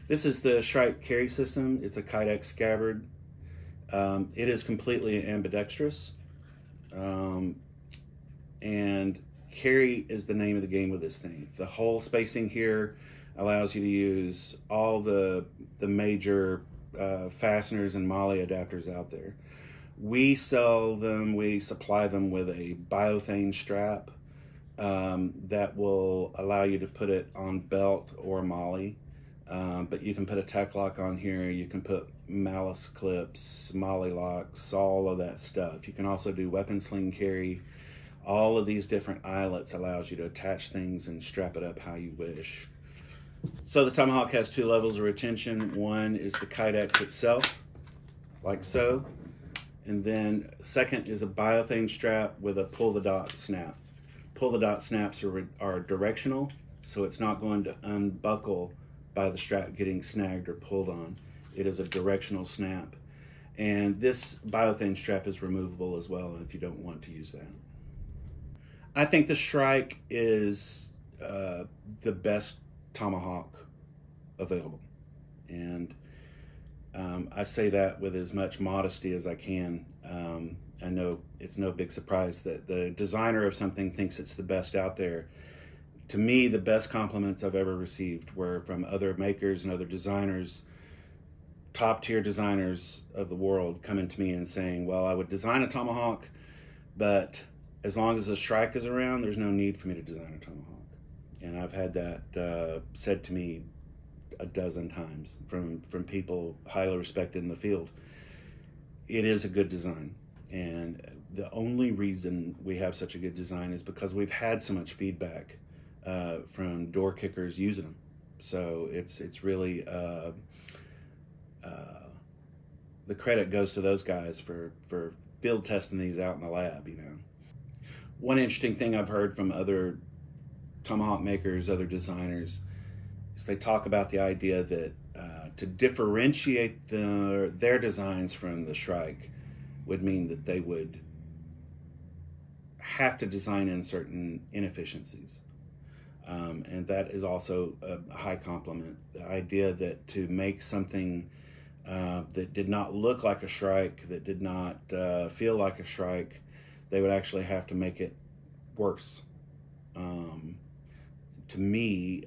This is the Shrike carry system. It's a Kydex scabbard. It is completely ambidextrous. And carry is the name of the game with this thing. The whole spacing here allows you to use all the major fasteners and MOLLE adapters out there. We sell them, we supply them with a biothane strap that will allow you to put it on belt or MOLLE. But you can put a tech lock on here, you can put malice clips, MOLLE locks, all of that stuff. You can also do weapon sling carry. All of these different eyelets allows you to attach things and strap it up how you wish. So the Tomahawk has two levels of retention. One is the Kydex itself, like so. And then second is a biothane strap with a pull the dot snap. Pull the dot snaps are directional, so it's not going to unbuckle by the strap getting snagged or pulled on. It is a directional snap. And this biothane strap is removable as well if you don't want to use that. I think the Shrike is the best Tomahawk available. And I say that with as much modesty as I can. I know it's no big surprise that the designer of something thinks it's the best out there. To me, the best compliments I've ever received were from other makers and other designers, top tier designers of the world, coming to me and saying, well, I would design a Tomahawk, but as long as the Shrike is around, there's no need for me to design a Tomahawk. And I've had that said to me a dozen times from people highly respected in the field. It is a good design. And the only reason we have such a good design is because we've had so much feedback from door kickers using them. So it's really, the credit goes to those guys for field testing these out in the lab, you know. One interesting thing I've heard from other Tomahawk makers, other designers, is they talk about the idea that to differentiate their designs from the Shrike would mean that they would have to design in certain inefficiencies. And that is also a high compliment. The idea that to make something that did not look like a Shrike, that did not feel like a Shrike, they would actually have to make it worse. To me,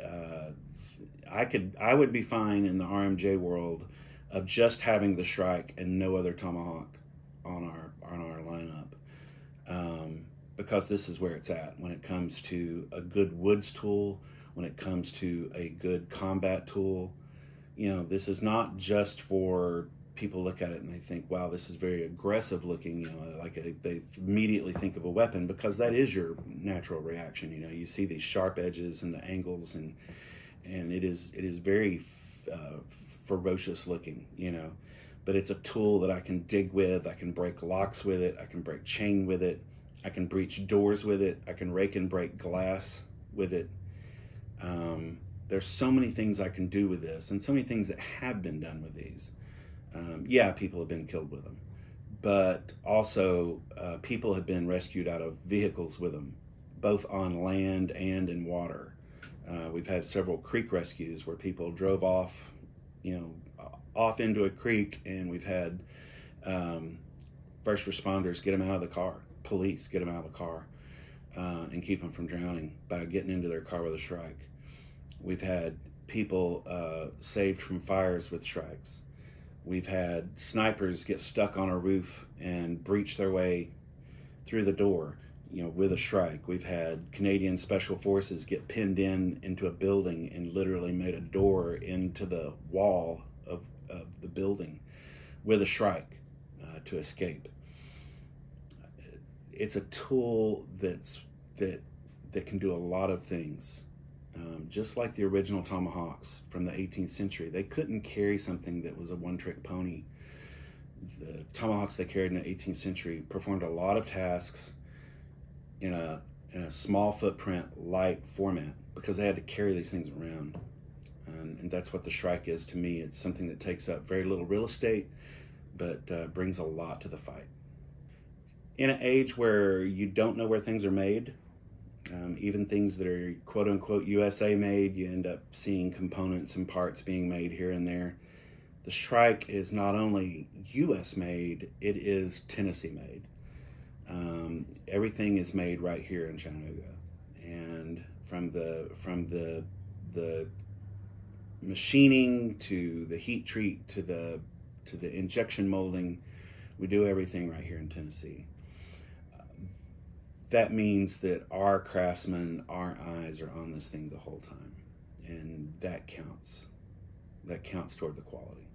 I would be fine in the RMJ world of just having the Shrike and no other Tomahawk on our lineup, because this is where it's at when it comes to a good woods tool, when it comes to a good combat tool. You know, this is not just for people look at it and they think, wow, this is very aggressive looking, you know, like they immediately think of a weapon, because that is your natural reaction. You know, you see these sharp edges and the angles, and it is very ferocious looking, you know. But it's a tool that I can dig with, I can break locks with it, I can break chain with it, I can breach doors with it, I can rake and break glass with it. There's so many things I can do with this, and so many things that have been done with these. Yeah, people have been killed with them, but also people have been rescued out of vehicles with them, both on land and in water. We've had several creek rescues where people drove off, you know, off into a creek, and we've had first responders get them out of the car, police get them out of the car, and keep them from drowning by getting into their car with a Shrike. We've had people saved from fires with Shrikes. We've had snipers get stuck on a roof and breach their way through the door, you know, with a Shrike. We've had Canadian Special Forces get pinned into a building and literally made a door into the wall of the building with a Shrike to escape. It's a tool that can do a lot of things. Just like the original Tomahawks from the 18th century, they couldn't carry something that was a one-trick pony. The Tomahawks they carried in the 18th century performed a lot of tasks in a small footprint, light format, because they had to carry these things around. And that's what the Shrike is to me. It's something that takes up very little real estate, but brings a lot to the fight. In an age where you don't know where things are made, Even things that are quote unquote USA made, you end up seeing components and parts being made here and there. The Shrike is not only US made, it is Tennessee made. Everything is made right here in Chattanooga, and from the machining to the heat treat to the injection molding, we do everything right here in Tennessee. That means that our craftsmen, our eyes are on this thing the whole time, and that counts. That counts toward the quality.